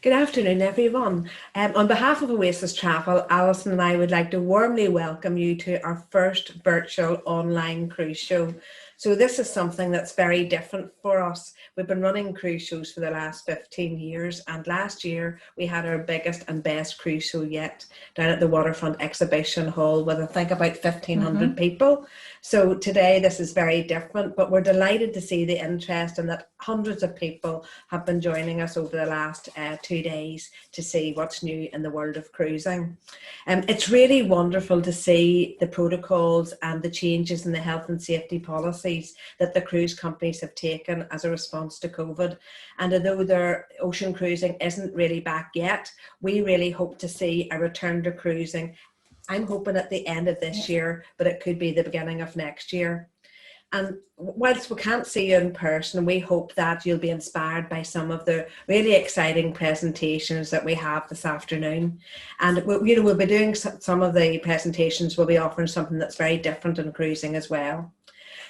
Good afternoon, everyone. On behalf of Oasis Travel, Alison and I would like to warmly welcome you to our first virtual online cruise show. So this is something that's very different for us. We've been running cruise shows for the last 15 years, and last year we had our biggest and best cruise show yet down at the Waterfront Exhibition Hall with I think about 1,500 people. So today this is very different, but we're delighted to see the interest and that hundreds of people have been joining us over the last 2 days to see what's new in the world of cruising. It's really wonderful to see the protocols and the changes in the health and safety policies that the cruise companies have taken as a response to COVID. And although their ocean cruising isn't really back yet, we really hope to see a return to cruising. I'm hoping at the end of this year, but it could be the beginning of next year. And whilst we can't see you in person, we hope that you'll be inspired by some of the really exciting presentations that we have this afternoon. And we'll be doing some of the presentations, we'll be offering something that's very different in cruising as well.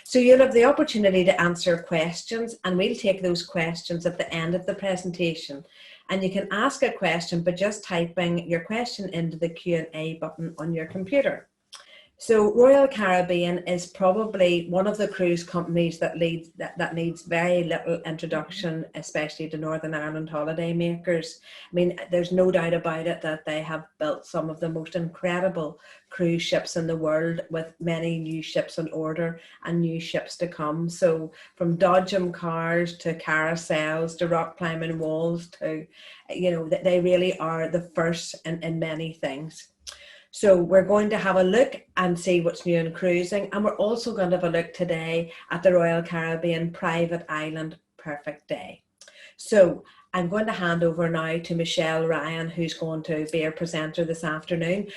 So you'll have the opportunity to answer questions, and we'll take those questions at the end of the presentation. And you can ask a question by just typing your question into the Q&A button on your computer. So Royal Caribbean is probably one of the cruise companies that needs very little introduction, especially to Northern Ireland holidaymakers. I mean, there's no doubt about it that they have built some of the most incredible cruise ships in the world, with many new ships in order and new ships to come. So from dodgem cars to carousels to rock climbing walls to, they really are the first in many things. So we're going to have a look and see what's new in cruising, and we're also going to have a look today at the Royal Caribbean Private Island Perfect Day. So I'm going to hand over now to Michelle Ryan, who's going to be our presenter this afternoon.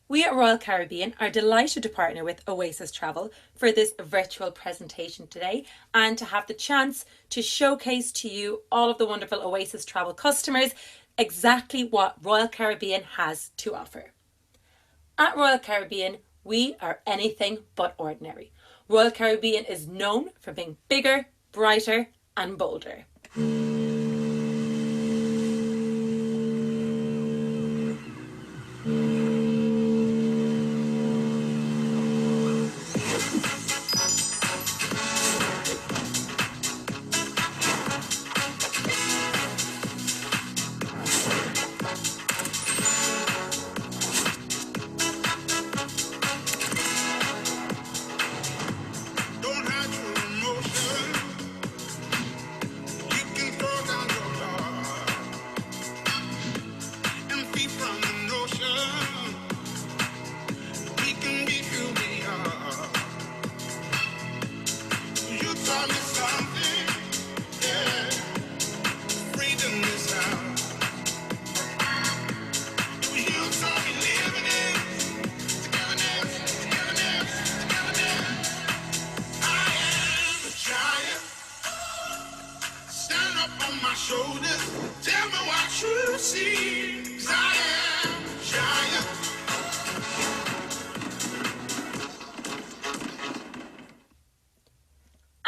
We at Royal Caribbean are delighted to partner with Oasis Travel for this virtual presentation today, and to have the chance to showcase to you, all of the wonderful Oasis Travel customers, exactly what Royal Caribbean has to offer. At Royal Caribbean, we are anything but ordinary. Royal Caribbean is known for being bigger, brighter, and bolder.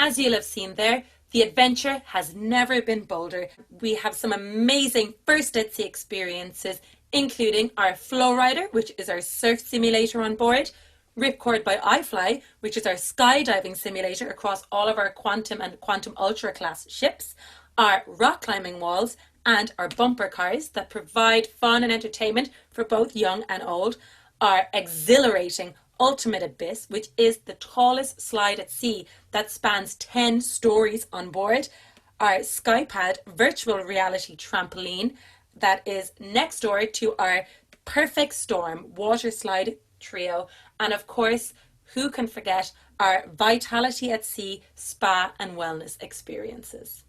As you'll have seen there, the adventure has never been bolder. We have some amazing first at sea experiences, including our Flow Rider, which is our surf simulator on board, Ripcord by iFly, which is our skydiving simulator across all of our Quantum and Quantum Ultra class ships, our rock climbing walls, and our bumper cars that provide fun and entertainment for both young and old, our exhilarating Ultimate Abyss, which is the tallest slide at sea that spans 10 stories on board, our Skypad virtual reality trampoline that is next door to our Perfect Storm water slide trio, and of course, who can forget our Vitality at Sea spa and wellness experiences.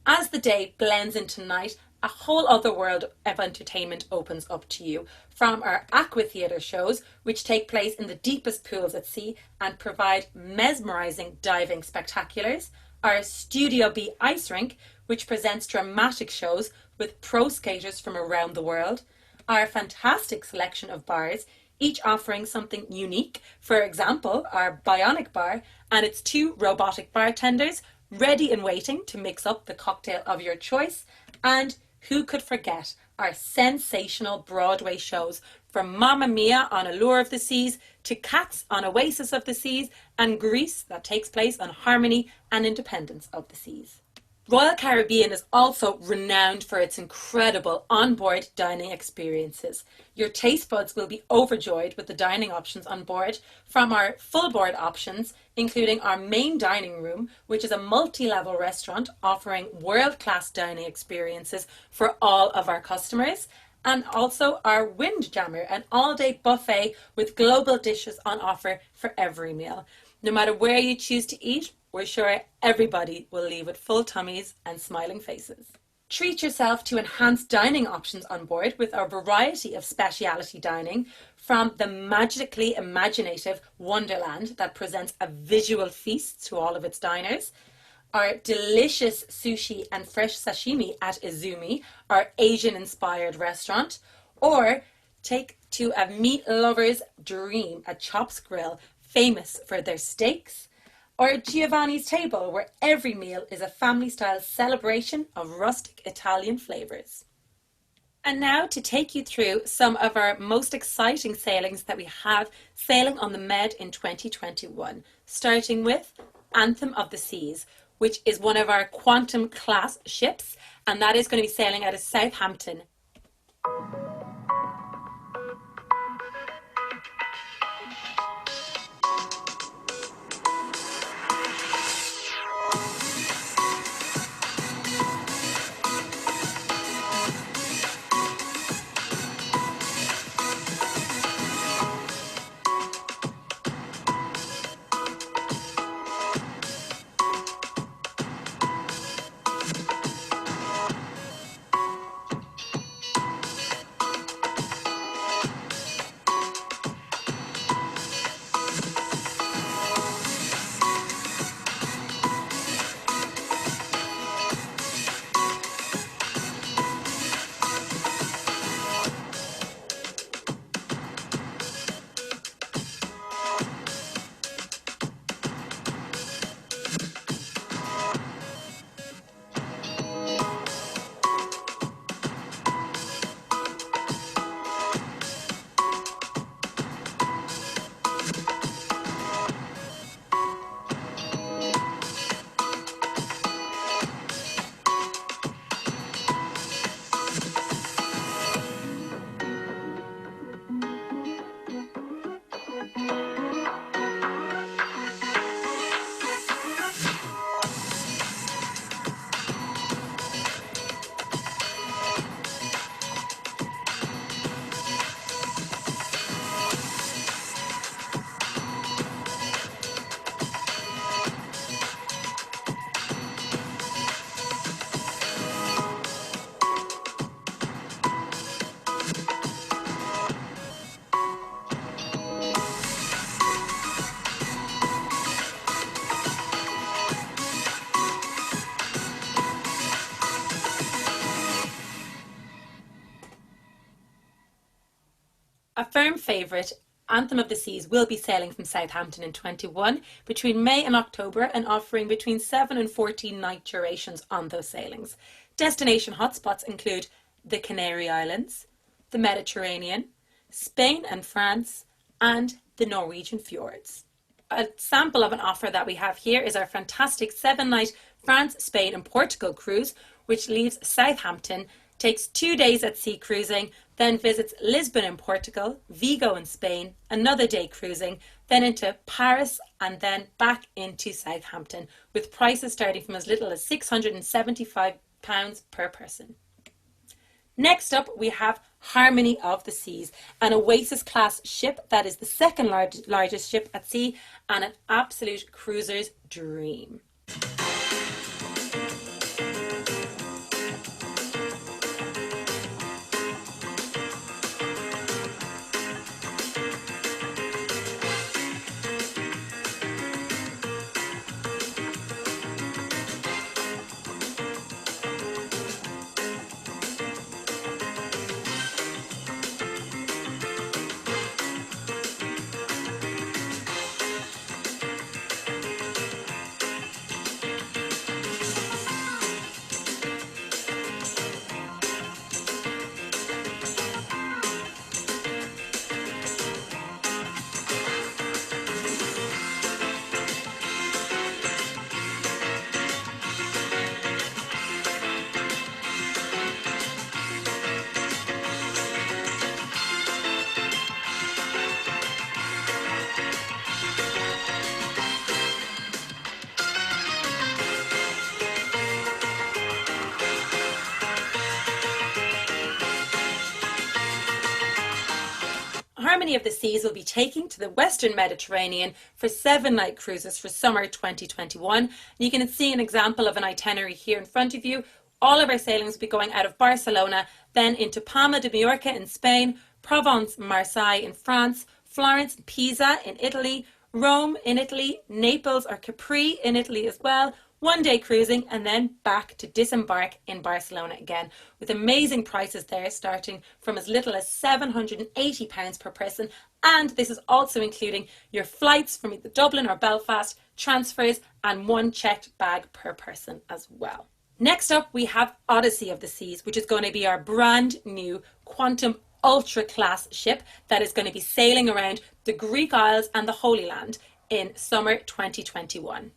As the day blends into night, a whole other world of entertainment opens up to you, from our aqua theatre shows, which take place in the deepest pools at sea and provide mesmerising diving spectaculars, our Studio B ice rink, which presents dramatic shows with pro skaters from around the world, our fantastic selection of bars, each offering something unique. For example, our Bionic Bar and its 2 robotic bartenders ready and waiting to mix up the cocktail of your choice, And who could forget our sensational Broadway shows, from Mamma Mia on Allure of the Seas to Cats on Oasis of the Seas, and Grease that takes place on Harmony and Independence of the Seas. Royal Caribbean is also renowned for its incredible onboard dining experiences. Your taste buds will be overjoyed with the dining options on board, from our full board options, including our main dining room, which is a multi-level restaurant offering world-class dining experiences for all of our customers, and also our Windjammer, an all-day buffet with global dishes on offer for every meal. No matter where you choose to eat, we're sure everybody will leave with full tummies and smiling faces. Treat yourself to enhanced dining options on board with our variety of specialty dining, from the magically imaginative Wonderland that presents a visual feast to all of its diners, our delicious sushi and fresh sashimi at Izumi, our Asian-inspired restaurant, or take to a meat lover's dream, a Chops Grill, famous for their steaks, or Giovanni's Table, where every meal is a family-style celebration of rustic Italian flavours. And now to take you through some of our most exciting sailings that we have sailing on the Med in 2021, starting with Anthem of the Seas, which is one of our Quantum class ships, and that is going to be sailing out of Southampton. A firm favourite, Anthem of the Seas will be sailing from Southampton in 21 between May and October, and offering between 7 and 14 night durations on those sailings. Destination hotspots include the Canary Islands, the Mediterranean, Spain and France, and the Norwegian fjords. A sample of an offer that we have here is our fantastic 7-night France, Spain and Portugal cruise, which leaves Southampton, takes 2 days at sea cruising, then visits Lisbon in Portugal, Vigo in Spain, another day cruising, then into Paris, and then back into Southampton, with prices starting from as little as £675 per person. Next up, we have Harmony of the Seas, an Oasis class ship that is the second largest ship at sea and an absolute cruiser's dream. Harmony of the Seas will be taking to the Western Mediterranean for 7-night cruises for summer 2021. You can see an example of an itinerary here in front of you. All of our sailings will be going out of Barcelona, then into Palma de Mallorca in Spain, Provence, Marseille in France, Florence, Pisa in Italy, Rome in Italy, Naples or Capri in Italy as well, 1-day cruising, and then back to disembark in Barcelona again, with amazing prices there starting from as little as £780 per person. And this is also including your flights from either Dublin or Belfast, transfers, and 1 checked bag per person as well. Next up, we have Odyssey of the Seas, which is going to be our brand new Quantum Ultra class ship that is going to be sailing around the Greek Isles and the Holy Land in summer 2021.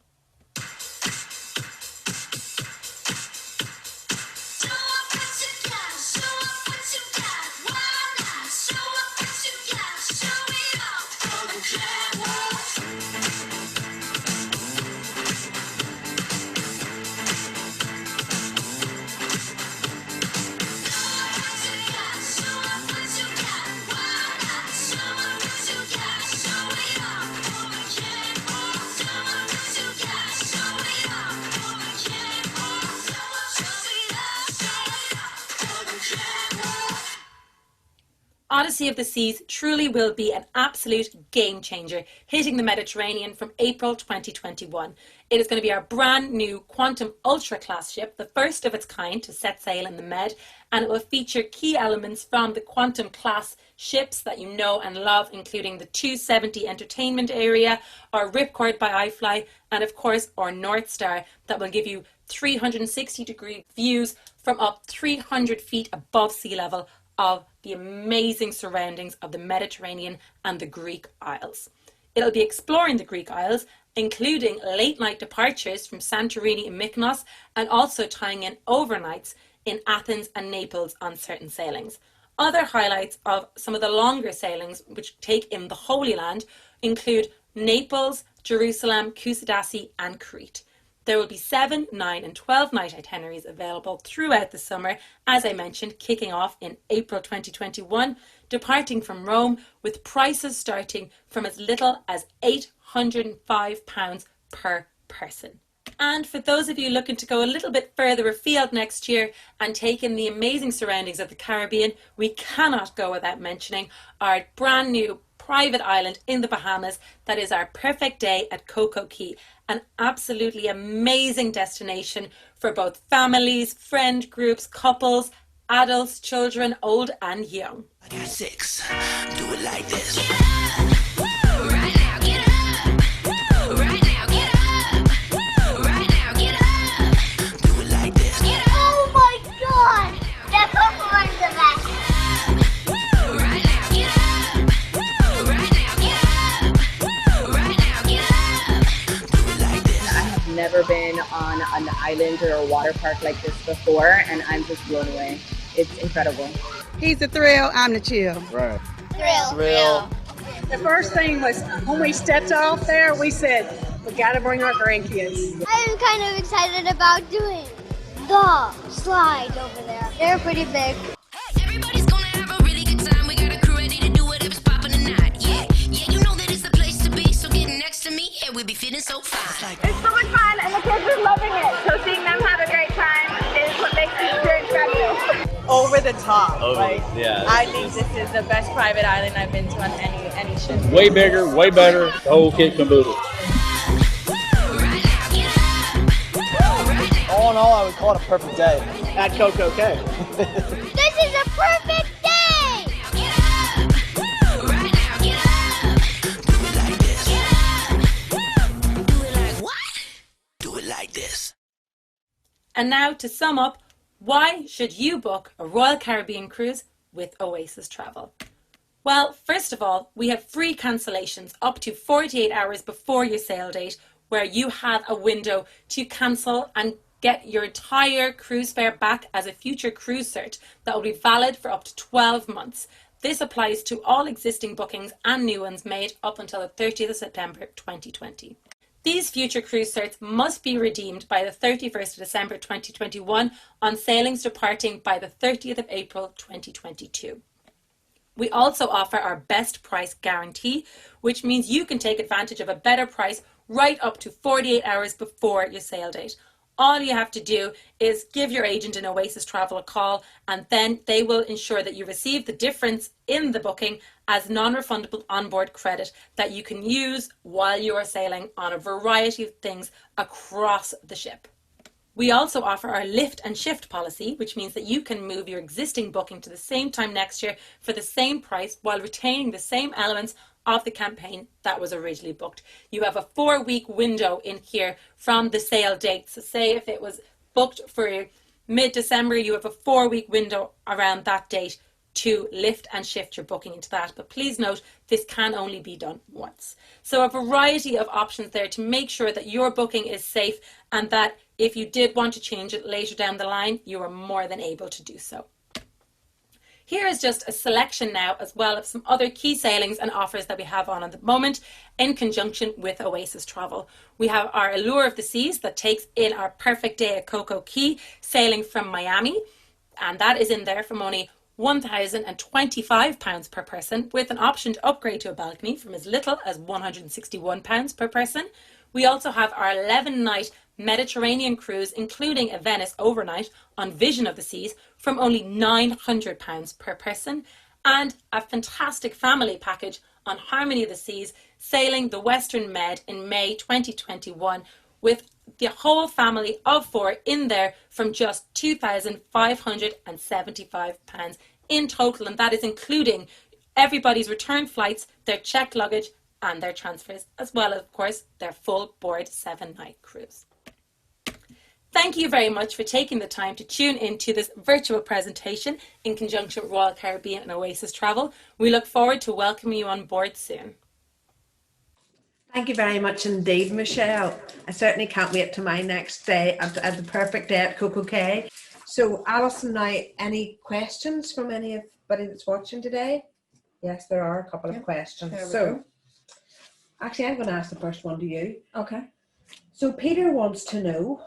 Odyssey of the Seas truly will be an absolute game changer, hitting the Mediterranean from April 2021. It is going to be our brand new Quantum Ultra class ship, the first of its kind to set sail in the Med, and it will feature key elements from the Quantum class ships that you know and love, including the 270 entertainment area, our Ripcord by iFly, and of course our North Star that will give you 360-degree views from up 300 feet above sea level of the amazing surroundings of the Mediterranean and the Greek Isles. It'll be exploring the Greek Isles, including late night departures from Santorini and Mykonos, and also tying in overnights in Athens and Naples on certain sailings. Other highlights of some of the longer sailings which take in the Holy Land include Naples, Jerusalem, Kusadasi and Crete. There will be 7, 9 and 12 night itineraries available throughout the summer, as I mentioned, kicking off in April 2021, departing from Rome with prices starting from as little as £805 per person. And for those of you looking to go a little bit further afield next year and take in the amazing surroundings of the Caribbean, we cannot go without mentioning our brand new private island in the Bahamas that is our perfect day at Coco Cay, an absolutely amazing destination for both families, friend groups, couples, adults, children, old and young. I got 6. Do it like this. Right now, get up. Right now, get up. Right now, get up. Do it like this. Oh my God! That purple one's the best. Right now, get up. Right now, get up. Right now, get up. Do it like this. I have never been on an island or a water park like this before, and I'm just blown away. It's incredible. He's the thrill, I'm the chill. Right. Thrill. The first thing was when we stepped off there, we said, we gotta bring our grandkids. I'm kind of excited about doing the slide over there. They're pretty big. Everybody's gonna have a really good time. We got a crew ready to do whatever's popping tonight. Yeah, you know that it's the place to be. So get next to me, and we'll be feeling so fine. It's so much fun, and the kids are loving it. So seeing them have a great time is what makes the experience special. Over the top. Yeah. I think this is the best private island I've been to on any ship. Way bigger, way better. The whole kit and caboodle. Right now, get up. Right now. All in all, I would call it a perfect day at Coco Cay. This is a perfect day! Right now, get up. Do it like this. Do it like what? Do it like this. And now to sum up, why should you book a Royal Caribbean cruise with Oasis Travel? Well, first of all, we have free cancellations up to 48 hours before your sail date, where you have a window to cancel and get your entire cruise fare back as a future cruise cert that will be valid for up to 12 months. This applies to all existing bookings and new ones made up until the 30th of September 2020. These future cruise certs must be redeemed by the 31st of December 2021 on sailings departing by the 30th of April 2022. We also offer our best price guarantee, which means you can take advantage of a better price right up to 48 hours before your sale date. All you have to do is give your agent in Oasis Travel a call, and then they will ensure that you receive the difference in the booking as non-refundable onboard credit that you can use while you are sailing on a variety of things across the ship. We also offer our lift and shift policy, which means that you can move your existing booking to the same time next year for the same price while retaining the same elements of the campaign that was originally booked. You have a 4-week window in here from the sale date. So say if it was booked for mid-December, you have a 4-week window around that date to lift and shift your booking into that. But please note, this can only be done once. So a variety of options there to make sure that your booking is safe, and that if you did want to change it later down the line, you are more than able to do so. Here is just a selection now as well of some other key sailings and offers that we have on at the moment in conjunction with Oasis Travel. We have our Allure of the Seas that takes in our perfect day at Coco Cay, sailing from Miami, and that is in there from only £1,025 per person, with an option to upgrade to a balcony from as little as £161 per person. We also have our 11-night Mediterranean cruise, including a Venice overnight on Vision of the Seas, from only £900 per person, and a fantastic family package on Harmony of the Seas, sailing the Western Med in May 2021, with the whole family of 4 in there from just £2,575 in total, and that is including everybody's return flights, their checked luggage and their transfers, as well as, of course, their full board 7-night cruise. Thank you very much for taking the time to tune into this virtual presentation in conjunction with Royal Caribbean and Oasis Travel. We look forward to welcoming you on board soon. Thank you very much indeed, Michelle. I certainly can't wait to my next day at the perfect day at Coco Cay. So, Alison, now, any questions from anybody that's watching today? Yes, there are a couple of questions. So, actually, I'm going to ask the first one to you. Okay. So, Peter wants to know,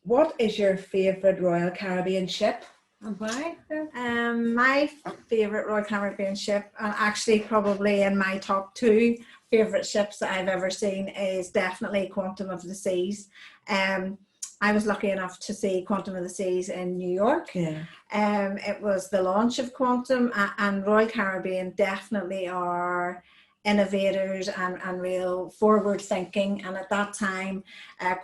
what is your favourite Royal Caribbean ship and why? My favourite Royal Caribbean ship, and actually probably in my top 2 favourite ships that I've ever seen, is definitely Quantum of the Seas. I was lucky enough to see Quantum of the Seas in New York. Yeah. It was the launch of Quantum, and Royal Caribbean definitely are innovators and real forward thinking, and at that time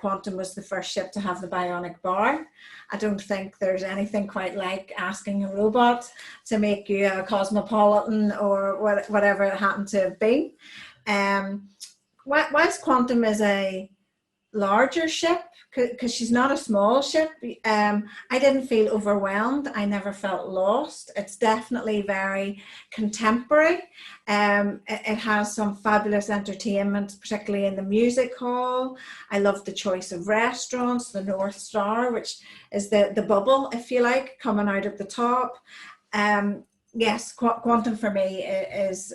Quantum was the first ship to have the bionic bar. I don't think there's anything quite like asking a robot to make you a cosmopolitan or whatever it happened to have been. Whilst Quantum is a larger ship, because she's not a small ship, I didn't feel overwhelmed. I never felt lost. It's definitely very contemporary. It has some fabulous entertainment, particularly in the music hall. I love the choice of restaurants, the North Star, which is the bubble, if you like, coming out at the top. Yes, Quantum for me is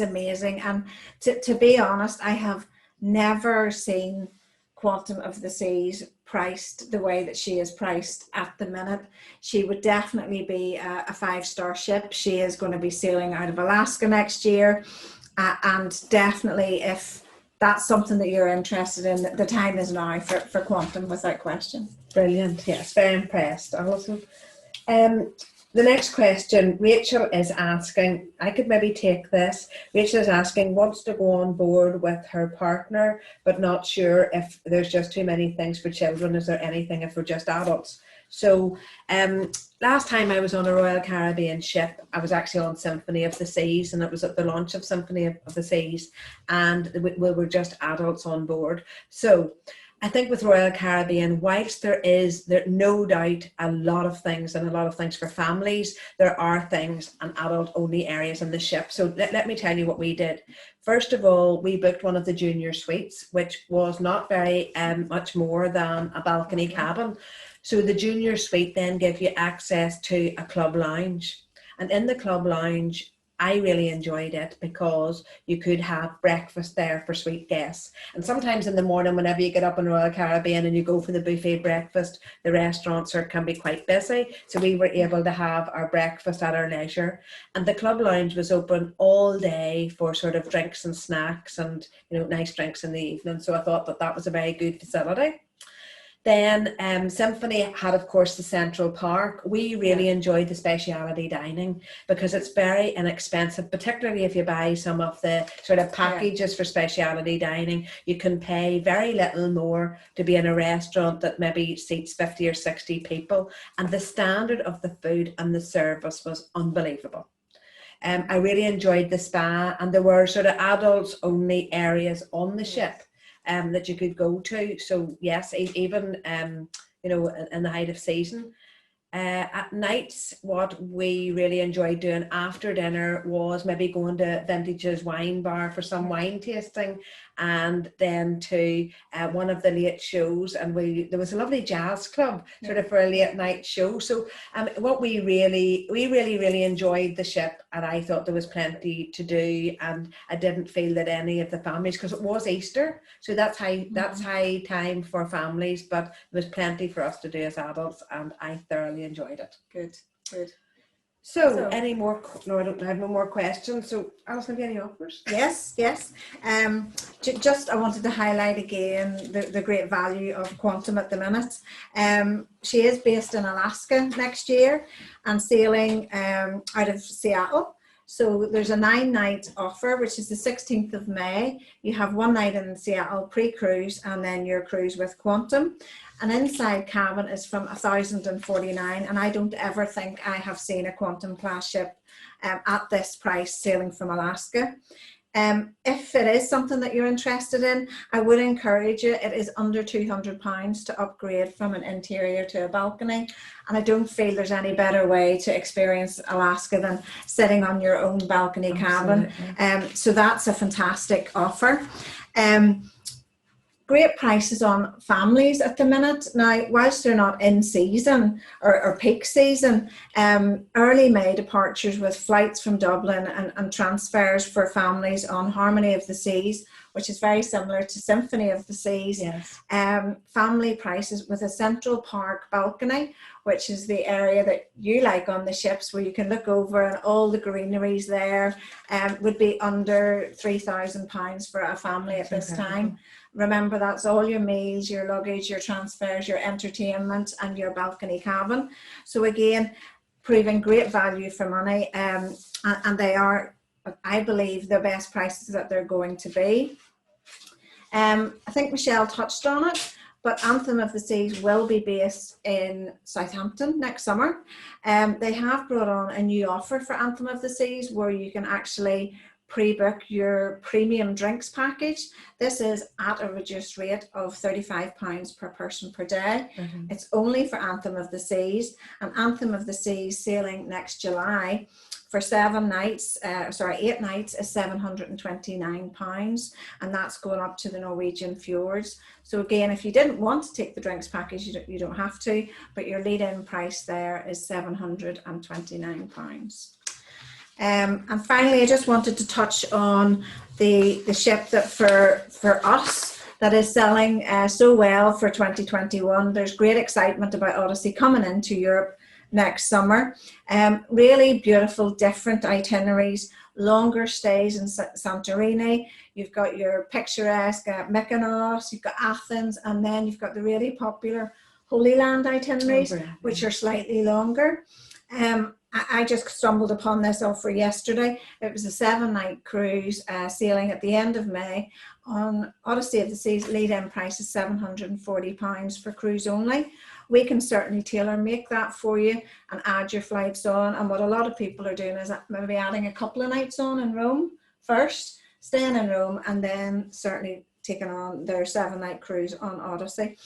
amazing. And to be honest, I have never seen Quantum of the Seas priced the way that she is priced at the minute. She would definitely be a 5-star ship. She is going to be sailing out of Alaska next year, and definitely, if that's something that you're interested in, the time is now for Quantum, without question. Brilliant. Yes, very impressed, Alison. The next question, Rachel is asking, I could maybe take this. Rachel is asking, wants to go on board with her partner, but not sure if there's just too many things for children. Is there anything if we're just adults? So last time I was on a Royal Caribbean ship, I was actually on Symphony of the Seas, and it was at the launch of Symphony of the Seas, and we were just adults on board. So I think with Royal Caribbean, whilst there no doubt a lot of things and a lot of things for families, there are things and adult only areas in the ship. So let me tell you what we did. First of all, we booked one of the junior suites, which was not very much more than a balcony cabin. So the junior suite then gave you access to a club lounge. And in the club lounge, I really enjoyed it because you could have breakfast there for suite guests. And sometimes in the morning, whenever you get up in Royal Caribbean and you go for the buffet breakfast, the restaurants can be quite busy. So we were able to have our breakfast at our leisure. And the club lounge was open all day for sort of drinks and snacks and, you know, nice drinks in the evening. So I thought that that was a very good facility. Then Symphony had, of course, the Central Park. We really enjoyed the speciality dining because it's very inexpensive, particularly if you buy some of the sort of packages for speciality dining. You can pay very little more to be in a restaurant that maybe seats 50 or 60 people. And the standard of the food and the service was unbelievable. I really enjoyed the spa, and there were sort of adults only areas on the ship that you could go to. So yes, even you know, in the height of season. At nights, what we really enjoyed doing after dinner was maybe going to Vintage's wine bar for some wine tasting, and then to one of the late shows. And there was a lovely jazz club sort of for a late night show. So what we really enjoyed the ship, and I thought there was plenty to do, and I didn't feel that any of the families, because it was Easter, so that's high time for families, but there was plenty for us to do as adults, and I thoroughly enjoyed it. Good. So any more? No, I don't have no more questions. So Alison, have you any offers? Yes. Just I wanted to highlight again the great value of Quantum at the minute. She is based in Alaska next year and sailing out of Seattle. So there's a 9-night offer, which is the 16th of May. You have one night in Seattle pre-cruise and then your cruise with Quantum. An inside cabin is from $1,049, and I don't ever think I have seen a Quantum class ship at this price sailing from Alaska. If it is something that you're interested in, I would encourage you. It is under £200 to upgrade from an interior to a balcony, and I don't feel there's any better way to experience Alaska than sitting on your own balcony cabin. So that's a fantastic offer. Great prices on families at the minute. Now, whilst they're not in season or peak season, early May departures with flights from Dublin and transfers for families on Harmony of the Seas, which is very similar to Symphony of the Seas. Yes. Family prices with a Central Park balcony, which is the area that you like on the ships, where you can look over and all the greeneries there, would be under £3,000 for a family at this time. Remember, that's all your meals, your luggage, your transfers, your entertainment, and your balcony cabin. So again, proving great value for money, and they are, I believe, the best prices that they're going to be. I think Michelle touched on it, but Anthem of the Seas will be based in Southampton next summer. They have brought on a new offer for Anthem of the Seas where you can actually pre-book your premium drinks package. This is at a reduced rate of £35 per person per day. It's only for Anthem of the Seas, and Anthem of the Seas sailing next July for 8 nights is £729, and that's going up to the Norwegian fjords. So again, if you didn't want to take the drinks package, you don't have to, but your lead-in price there is £729. And finally, I just wanted to touch on the ship that for us that is selling so well for 2021. There's great excitement about Odyssey coming into Europe next summer. Really beautiful, different itineraries, longer stays in Santorini. You've got your picturesque Mykonos, you've got Athens, and then you've got the really popular Holy Land itineraries, which are slightly longer. I just stumbled upon this offer yesterday. It was a 7-night cruise sailing at the end of May on Odyssey of the Seas. Lead-in price is £740 for cruise only. We can certainly tailor make that for you and add your flights on. And what a lot of people are doing is maybe adding a couple of nights on in Rome first, staying in Rome, and then certainly taking on their 7-night cruise on Odyssey.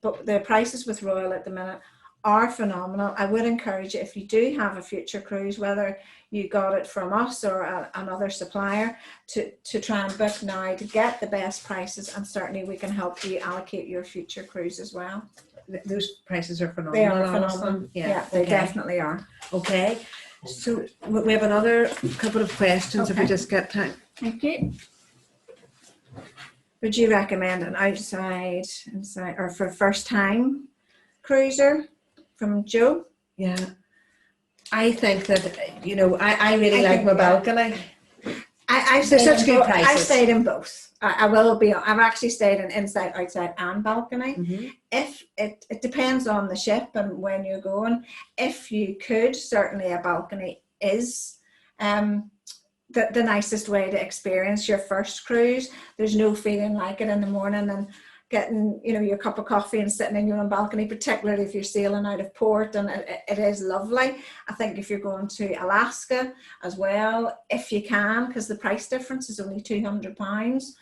But the prices with Royal at the minute are phenomenal. I would encourage you, if you do have a future cruise, whether you got it from us or another supplier, to try and book now to get the best prices, and certainly we can help you allocate your future cruise as well. Those prices are phenomenal. They are phenomenal. Yeah, they definitely are. Okay. So we have another couple of questions if we Okay. just get time. Thank you. Would you recommend an inside, or for first time cruiser from Joe? Yeah. I think that, you know, I really I like think, my yeah. balcony. I've They're stayed such in good both. I've prices. stayed in both. I will be. I've actually stayed in inside, outside, and balcony. Mhm. If it depends on the ship and when you're going. If you could, certainly a balcony is the nicest way to experience your first cruise. There's no feeling like it in the morning and getting, you know, your cup of coffee and sitting in your own balcony, particularly if you're sailing out of port, and it is lovely. I think if you're going to Alaska as well, if you can, because the price difference is only £200,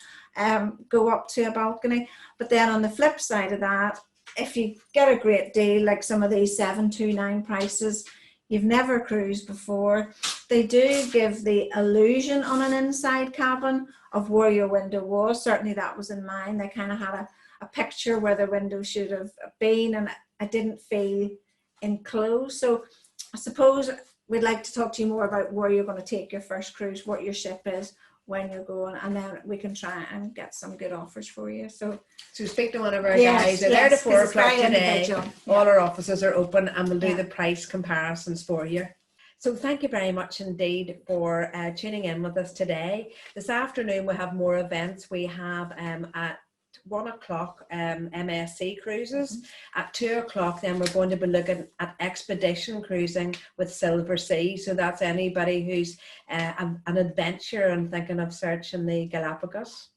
go up to a balcony. But then on the flip side of that, if you get a great deal, like some of these 729 prices, you've never cruised before, they do give the illusion on an inside cabin of where your window was. Certainly that was in mine. They kind of had a picture where the window should have been, and I didn't feel enclosed. So I suppose we'd like to talk to you more about where you're going to take your first cruise, what your ship is, when you're going, and then we can try and get some good offers for you. So speak to one of our Yes, guys. They're there to yes, 4 'cause it's o'clock very today. individual. All our offices are open, and we'll do Yeah. the price comparisons for you. So thank you very much indeed for tuning in with us today. This afternoon we have more events. We have at 1 o'clock MSC cruises. At 2 o'clock then we're going to be looking at expedition cruising with Silver Sea. So that's anybody who's an adventurer and thinking of searching the Galapagos.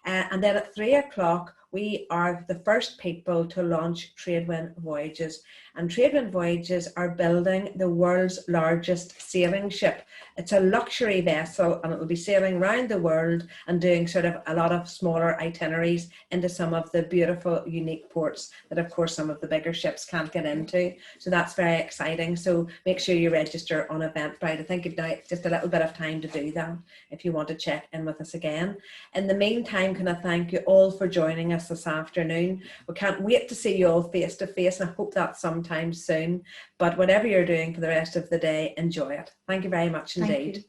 And then at 3 o'clock we are the first people to launch Tradewind Voyages. And Tradewind Voyages are building the world's largest sailing ship. It's a luxury vessel, and it will be sailing around the world and doing sort of a lot of smaller itineraries into some of the beautiful, unique ports that, of course, some of the bigger ships can't get into. So that's very exciting. So make sure you register on Eventbrite. I think you've now just a little bit of time to do that if you want to check in with us again. In the meantime, can I thank you all for joining us this afternoon. We can't wait to see you all face to face, and I hope that's sometime soon. But whatever you're doing for the rest of the day, enjoy it. Thank you very much indeed. thank you.